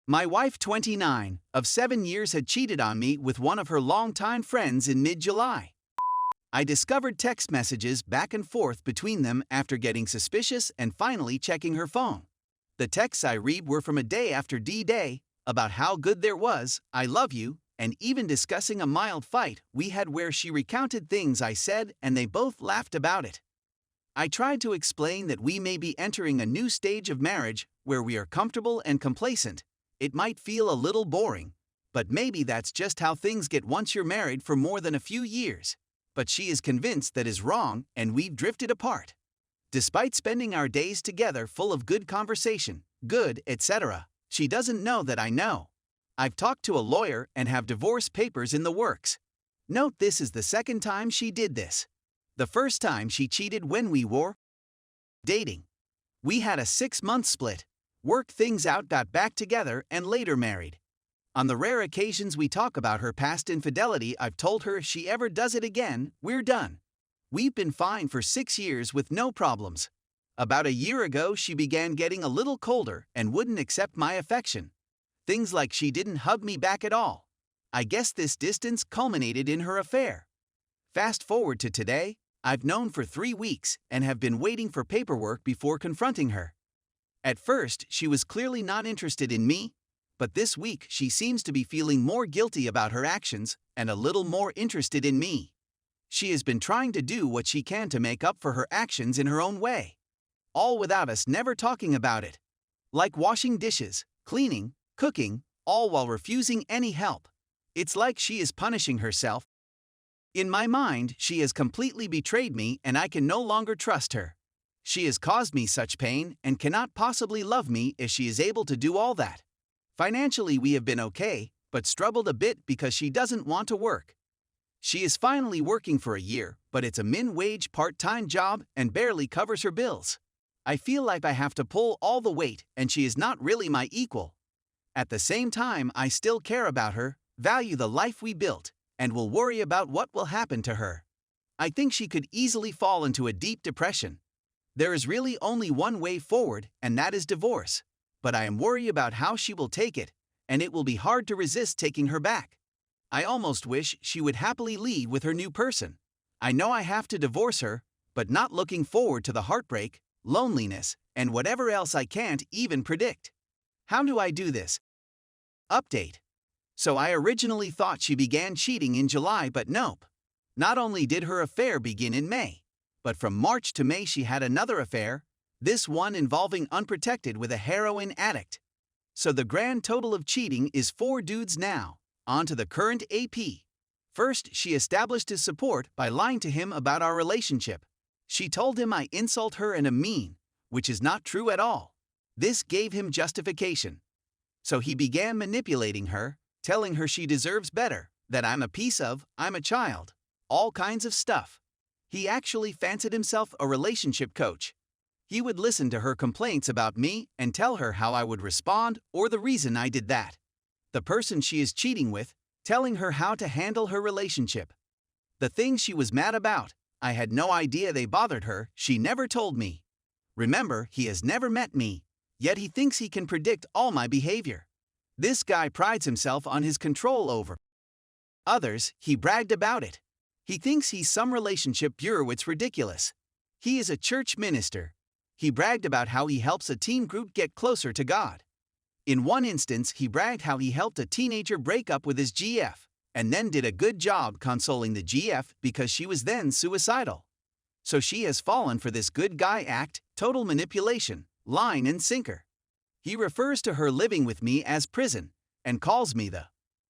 My wife, 29, of 7 years had cheated on me with one of her longtime friends in mid-July. I discovered text messages back and forth between them after getting suspicious and finally checking her phone. The texts I read were from a day after D-Day, about how good there was, I love you, and even discussing a mild fight we had where she recounted things I said and they both laughed about it. I tried to explain that we may be entering a new stage of marriage where we are comfortable and complacent. It might feel a little boring, but maybe that's just how things get once you're married for more than a few years. But she is convinced that is wrong and we've drifted apart. Despite spending our days together full of good conversation, good, etc., she doesn't know that I know. I've talked to a lawyer and have divorce papers in the works. Note this is the second time she did this. The first time she cheated when we were dating. We had a 6-month split, worked things out, got back together, and later married. On the rare occasions we talk about her past infidelity, I've told her if she ever does it again, we're done. We've been fine for 6 years with no problems. About a year ago, she began getting a little colder and wouldn't accept my affection. Things like she didn't hug me back at all. I guess this distance culminated in her affair. Fast forward to today, I've known for 3 weeks and have been waiting for paperwork before confronting her. At first, she was clearly not interested in me, but this week she seems to be feeling more guilty about her actions and a little more interested in me. She has been trying to do what she can to make up for her actions in her own way. All without us never talking about it. Like washing dishes, cleaning, cooking, all while refusing any help. It's like she is punishing herself. In my mind, she has completely betrayed me and I can no longer trust her. She has caused me such pain and cannot possibly love me if she is able to do all that. Financially we have been okay, but struggled a bit because she doesn't want to work. She is finally working for a year, but it's a min-wage part-time job and barely covers her bills. I feel like I have to pull all the weight and she is not really my equal. At the same time, I still care about her, value the life we built, and will worry about what will happen to her. I think she could easily fall into a deep depression. There is really only one way forward, and that is divorce. But I am worried about how she will take it, and it will be hard to resist taking her back. I almost wish she would happily leave with her new person. I know I have to divorce her, but not looking forward to the heartbreak, loneliness, and whatever else I can't even predict. How do I do this? Update. So I originally thought she began cheating in July, but nope. Not only did her affair begin in May, but from March to May she had another affair, this one involving unprotected with a heroin addict. So the grand total of cheating is 4 dudes now. On to the current AP. First, she established his support by lying to him about our relationship. She told him I insult her and am mean, which is not true at all. This gave him justification. So he began manipulating her, telling her she deserves better, that I'm a piece of, I'm a child, all kinds of stuff. He actually fancied himself a relationship coach. He would listen to her complaints about me and tell her how I would respond or the reason I did that. The person she is cheating with, telling her how to handle her relationship. The things she was mad about, I had no idea they bothered her, she never told me. Remember, he has never met me, yet he thinks he can predict all my behavior. This guy prides himself on his control over others, he bragged about it. He thinks he's some relationship guru, it's ridiculous. He is a church minister. He bragged about how he helps a teen group get closer to God. In one instance, he bragged how he helped a teenager break up with his GF, and then did a good job consoling the GF because she was then suicidal. So she has fallen for this good guy act, total manipulation, line and sinker. He refers to her living with me as prison, and calls me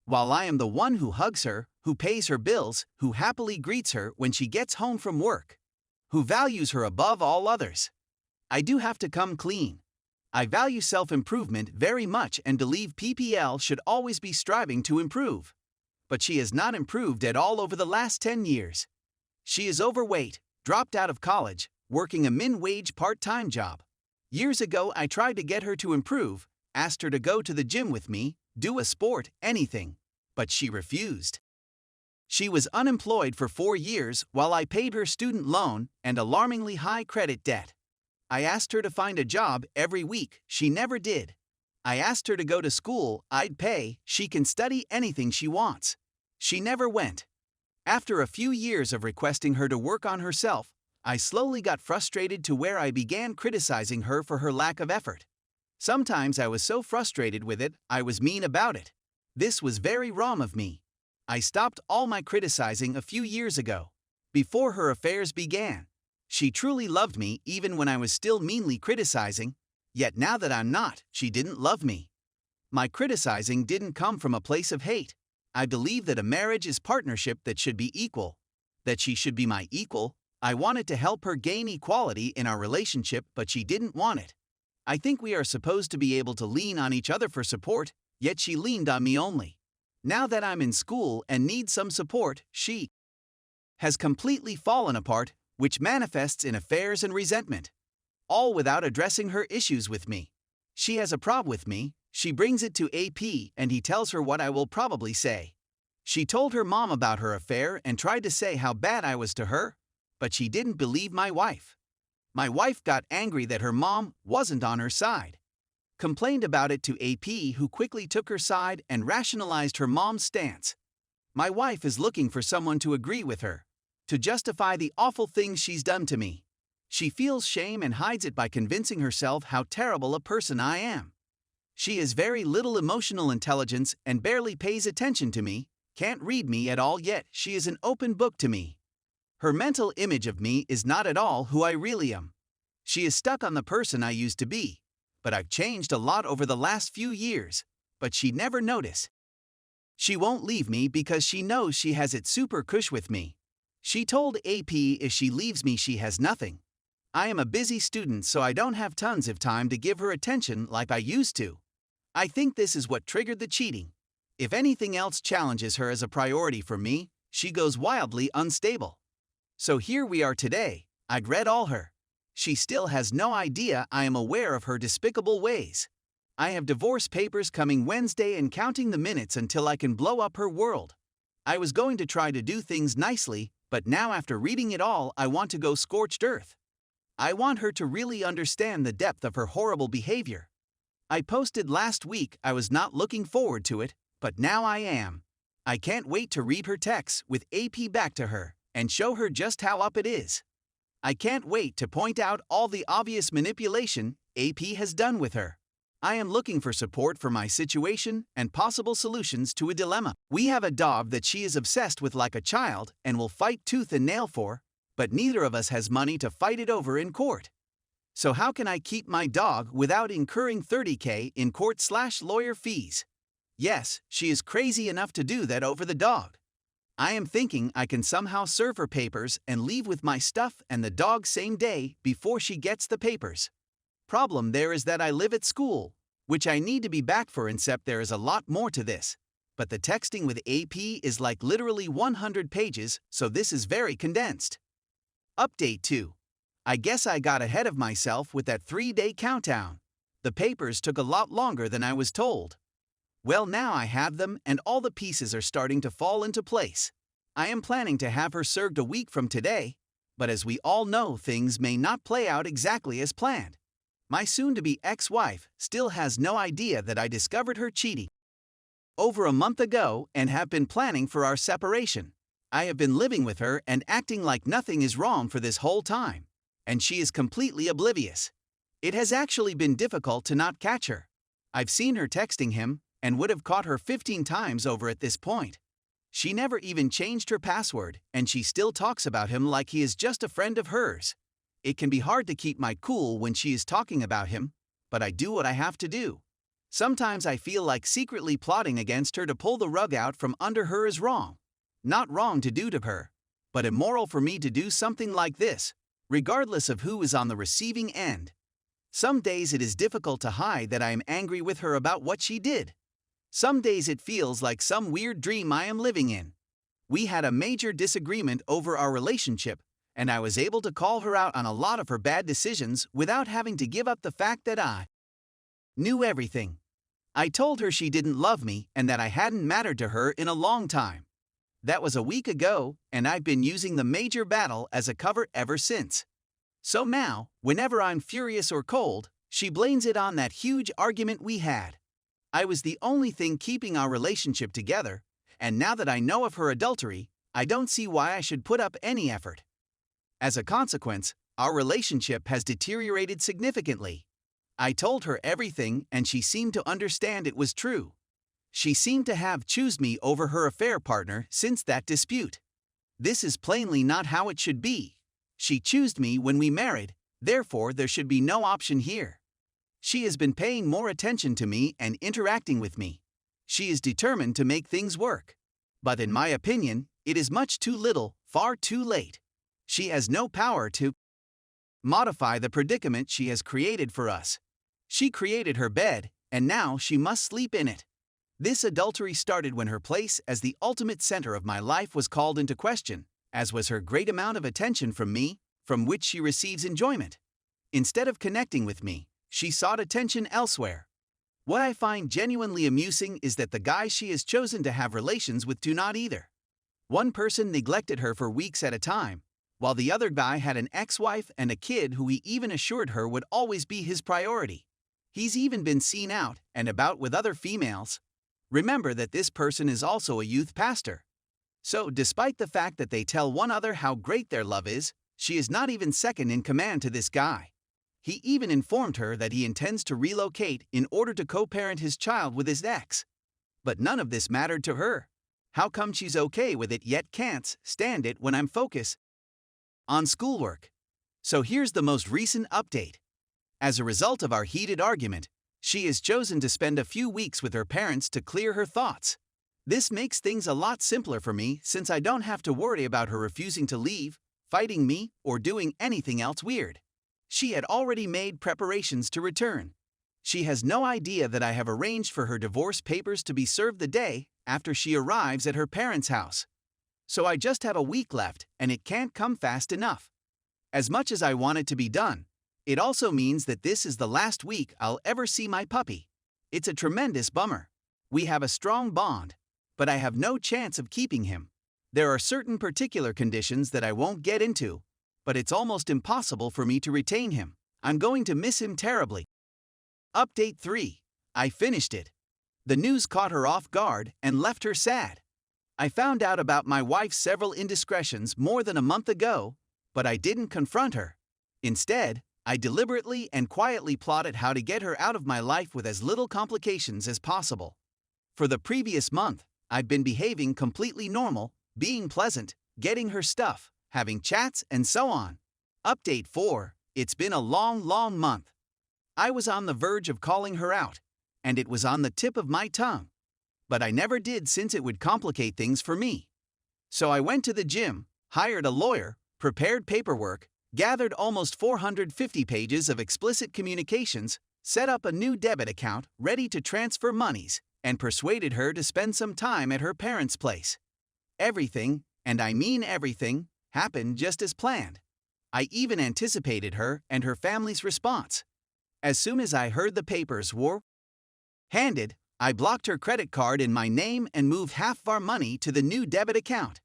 while I am the one who hugs her, who pays her bills, who happily greets her when she gets home from work, who values her above all others. I do have to come clean. I value self-improvement very much and believe PPL should always be striving to improve. But she has not improved at all over the last 10 years. She is overweight, dropped out of college, working a min-wage part-time job. Years ago I tried to get her to improve, asked her to go to the gym with me, do a sport, anything. But she refused. She was unemployed for 4 years while I paid her student loan and alarmingly high credit debt. I asked her to find a job every week, she never did. I asked her to go to school, I'd pay, she can study anything she wants. She never went. After a few years of requesting her to work on herself, I slowly got frustrated to where I began criticizing her for her lack of effort. Sometimes I was so frustrated with it, I was mean about it. This was very wrong of me. I stopped all my criticizing a few years ago, before her affairs began. She truly loved me even when I was still meanly criticizing, yet now that I'm not, she didn't love me. My criticizing didn't come from a place of hate. I believe that a marriage is partnership that should be equal, that she should be my equal. I wanted to help her gain equality in our relationship, but she didn't want it. I think we are supposed to be able to lean on each other for support, yet she leaned on me only. Now that I'm in school and need some support, she has completely fallen apart, which manifests in affairs and resentment, all without addressing her issues with me. She has a problem with me, she brings it to AP and he tells her what I will probably say. She told her mom about her affair and tried to say how bad I was to her, but she didn't believe my wife. My wife got angry that her mom wasn't on her side. Complained about it to AP, who quickly took her side and rationalized her mom's stance. My wife is looking for someone to agree with her, to justify the awful things she's done to me. She feels shame and hides it by convincing herself how terrible a person I am. She has very little emotional intelligence and barely pays attention to me, can't read me at all, yet she is an open book to me. Her mental image of me is not at all who I really am. She is stuck on the person I used to be, but I've changed a lot over the last few years, but she never notice. She won't leave me because she knows she has it super cush with me. She told AP if she leaves me she has nothing. I am a busy student, so I don't have tons of time to give her attention like I used to. I think this is what triggered the cheating. If anything else challenges her as a priority for me, she goes wildly unstable. So here we are today. I'd read all her. She still has no idea I am aware of her despicable ways. I have divorce papers coming Wednesday and counting the minutes until I can blow up her world. I was going to try to do things nicely, but now after reading it all, I want to go scorched earth. I want her to really understand the depth of her horrible behavior. I posted last week I was not looking forward to it, but now I am. I can't wait to read her texts with AP back to her and show her just how up it is. I can't wait to point out all the obvious manipulation AP has done with her. I am looking for support for my situation and possible solutions to a dilemma. We have a dog that she is obsessed with like a child and will fight tooth and nail for, but neither of us has money to fight it over in court. So how can I keep my dog without incurring $30,000 in court/lawyer fees? Yes, she is crazy enough to do that over the dog. I am thinking I can somehow serve her papers and leave with my stuff and the dog same day before she gets the papers. Problem there is that I live at school, which I need to be back for, except there is a lot more to this. But the texting with AP is like literally 100 pages, so this is very condensed. Update 2. I guess I got ahead of myself with that 3-day countdown. The papers took a lot longer than I was told. Well, now I have them and all the pieces are starting to fall into place. I am planning to have her served a week from today, but as we all know, things may not play out exactly as planned. My soon-to-be ex-wife still has no idea that I discovered her cheating over a month ago and have been planning for our separation. I have been living with her and acting like nothing is wrong for this whole time, and she is completely oblivious. It has actually been difficult to not catch her. I've seen her texting him and would have caught her 15 times over at this point. She never even changed her password, and she still talks about him like he is just a friend of hers. It can be hard to keep my cool when she is talking about him, but I do what I have to do. Sometimes I feel like secretly plotting against her to pull the rug out from under her is wrong. Not wrong to do to her, but immoral for me to do something like this, regardless of who is on the receiving end. Some days it is difficult to hide that I am angry with her about what she did. Some days it feels like some weird dream I am living in. We had a major disagreement over our relationship, and I was able to call her out on a lot of her bad decisions without having to give up the fact that I knew everything. I told her she didn't love me and that I hadn't mattered to her in a long time. That was a week ago, and I've been using the major battle as a cover ever since. So now, whenever I'm furious or cold, she blames it on that huge argument we had. I was the only thing keeping our relationship together, and now that I know of her adultery, I don't see why I should put up any effort. As a consequence, our relationship has deteriorated significantly. I told her everything and she seemed to understand it was true. She seemed to have chosen me over her affair partner since that dispute. This is plainly not how it should be. She chose me when we married, therefore there should be no option here. She has been paying more attention to me and interacting with me. She is determined to make things work. But in my opinion, it is much too little, far too late. She has no power to modify the predicament she has created for us. She created her bed, and now she must sleep in it. This adultery started when her place as the ultimate center of my life was called into question, as was her great amount of attention from me, from which she receives enjoyment. Instead of connecting with me, she sought attention elsewhere. What I find genuinely amusing is that the guys she has chosen to have relations with do not either. One person neglected her for weeks at a time, while the other guy had an ex-wife and a kid who he even assured her would always be his priority. He's even been seen out and about with other females. Remember that this person is also a youth pastor. So, despite the fact that they tell one another how great their love is, she is not even second in command to this guy. He even informed her that he intends to relocate in order to co-parent his child with his ex. But none of this mattered to her. How come she's okay with it yet can't stand it when I'm focused on schoolwork? So here's the most recent update. As a result of our heated argument, she has chosen to spend a few weeks with her parents to clear her thoughts. This makes things a lot simpler for me since I don't have to worry about her refusing to leave, fighting me, or doing anything else weird. She had already made preparations to return. She has no idea that I have arranged for her divorce papers to be served the day after she arrives at her parents' house. So I just have a week left and it can't come fast enough. As much as I want it to be done, it also means that this is the last week I'll ever see my puppy. It's a tremendous bummer. We have a strong bond, but I have no chance of keeping him. There are certain particular conditions that I won't get into, but it's almost impossible for me to retain him. I'm going to miss him terribly. Update 3. I finished it. The news caught her off guard and left her sad. I found out about my wife's several indiscretions more than a month ago, but I didn't confront her. Instead, I deliberately and quietly plotted how to get her out of my life with as little complications as possible. For the previous month, I've been behaving completely normal, being pleasant, getting her stuff, having chats, and so on. Update 4. It's been a long month. I was on the verge of calling her out, and it was on the tip of my tongue. But I never did since it would complicate things for me. So I went to the gym, hired a lawyer, prepared paperwork, gathered almost 450 pages of explicit communications, set up a new debit account ready to transfer monies, and persuaded her to spend some time at her parents' place. Everything, and I mean everything, happened just as planned. I even anticipated her and her family's response. As soon as I heard the papers were handed, I blocked her credit card in my name and moved half of our money to the new debit account.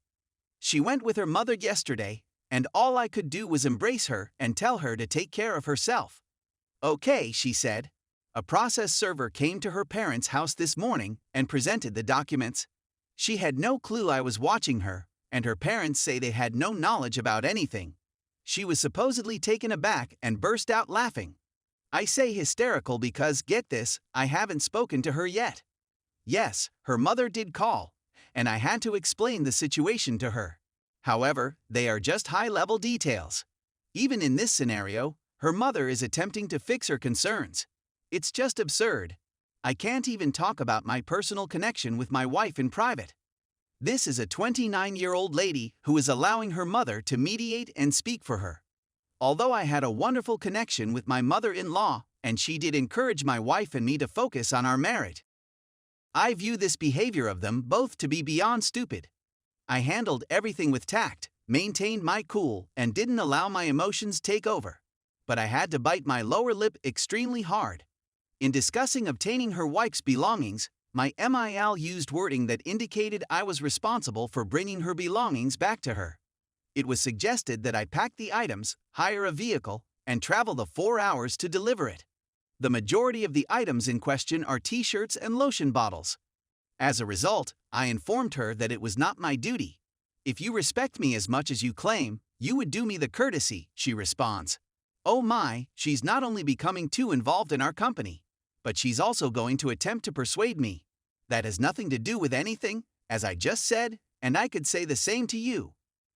She went with her mother yesterday, and all I could do was embrace her and tell her to take care of herself. Okay, she said. A process server came to her parents' house this morning and presented the documents. She had no clue I was watching her, and her parents say they had no knowledge about anything. She was supposedly taken aback and burst out laughing. I say hysterical because, get this, I haven't spoken to her yet. Yes, her mother did call, and I had to explain the situation to her. However, they are just high-level details. Even in this scenario, her mother is attempting to fix her concerns. It's just absurd. I can't even talk about my personal connection with my wife in private. This is a 29-year-old lady who is allowing her mother to mediate and speak for her. Although I had a wonderful connection with my mother-in-law, and she did encourage my wife and me to focus on our marriage, I view this behavior of them both to be beyond stupid. I handled everything with tact, maintained my cool, and didn't allow my emotions take over. But I had to bite my lower lip extremely hard. In discussing obtaining her wife's belongings, my MIL used wording that indicated I was responsible for bringing her belongings back to her. It was suggested that I pack the items, hire a vehicle, and travel the 4 hours to deliver it. The majority of the items in question are t-shirts and lotion bottles. As a result, I informed her that it was not my duty. If you respect me as much as you claim, you would do me the courtesy, she responds. Oh my, she's not only becoming too involved in our company, but she's also going to attempt to persuade me. That has nothing to do with anything, as I just said, and I could say the same to you.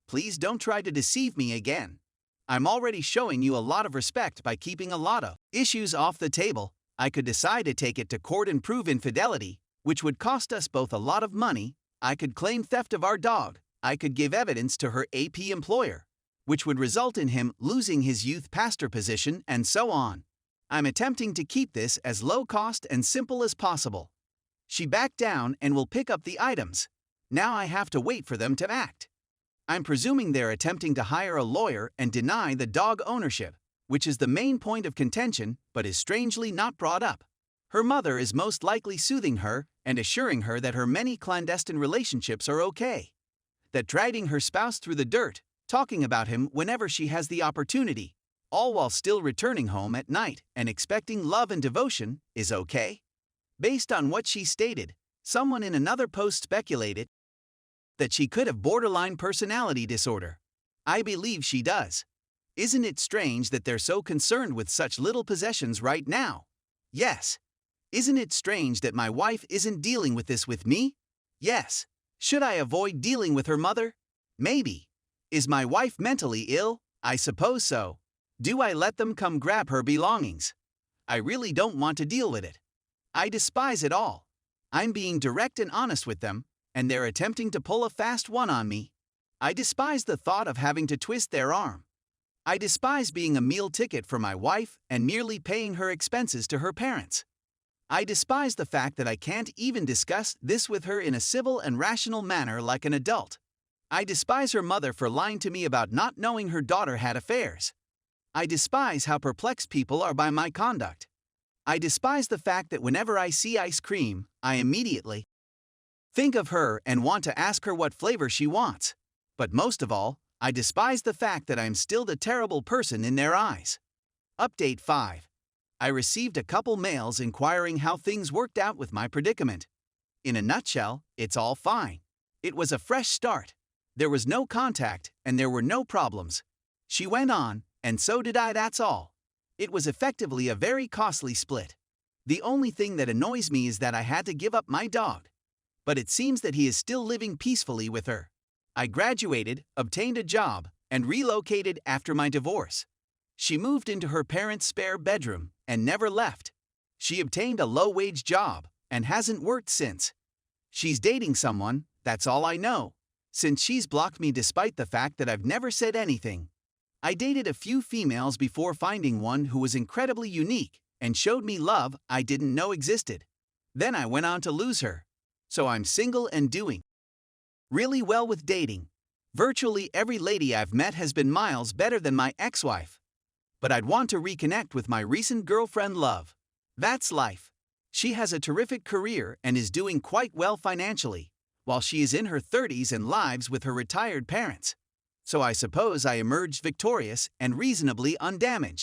Please don't try to deceive me again. I'm already showing you a lot of respect by keeping a lot of issues off the table. I could decide to take it to court and prove infidelity, which would cost us both a lot of money. I could claim theft of our dog. I could give evidence to her AP employer, which would result in him losing his youth pastor position, and so on. I'm attempting to keep this as low cost and simple as possible. She backed down and will pick up the items. Now I have to wait for them to act. I'm presuming they're attempting to hire a lawyer and deny the dog ownership, which is the main point of contention but is strangely not brought up. Her mother is most likely soothing her and assuring her that her many clandestine relationships are okay. That dragging her spouse through the dirt, talking about him whenever she has the opportunity, all while still returning home at night and expecting love and devotion, is okay. Based on what she stated, someone in another post speculated that she could have borderline personality disorder. I believe she does. Isn't it strange that they're so concerned with such little possessions right now? Yes. Isn't it strange that my wife isn't dealing with this with me? Yes. Should I avoid dealing with her mother? Maybe. Is my wife mentally ill? I suppose so. Do I let them come grab her belongings? I really don't want to deal with it. I despise it all. I'm being direct and honest with them, and they're attempting to pull a fast one on me. I despise the thought of having to twist their arm. I despise being a meal ticket for my wife and merely paying her expenses to her parents. I despise the fact that I can't even discuss this with her in a civil and rational manner like an adult. I despise her mother for lying to me about not knowing her daughter had affairs. I despise how perplexed people are by my conduct. I despise the fact that whenever I see ice cream, I immediately think of her and want to ask her what flavor she wants. But most of all, I despise the fact that I'm still the terrible person in their eyes. Update 5. I received a couple mails inquiring how things worked out with my predicament. In a nutshell, it's all fine. It was a fresh start. There was no contact, and there were no problems. She went on, and so did I, that's all. It was effectively a very costly split. The only thing that annoys me is that I had to give up my dog. But it seems that he is still living peacefully with her. I graduated, obtained a job, and relocated after my divorce. She moved into her parents' spare bedroom and never left. She obtained a low-wage job and hasn't worked since. She's dating someone, that's all I know, since she's blocked me despite the fact that I've never said anything. I dated a few females before finding one who was incredibly unique and showed me love I didn't know existed. Then I went on to lose her. So I'm single and doing really well with dating. Virtually every lady I've met has been miles better than my ex-wife. But I'd want to reconnect with my recent girlfriend love. That's life. She has a terrific career and is doing quite well financially, while she is in her 30s and lives with her retired parents. So I suppose I emerged victorious and reasonably undamaged.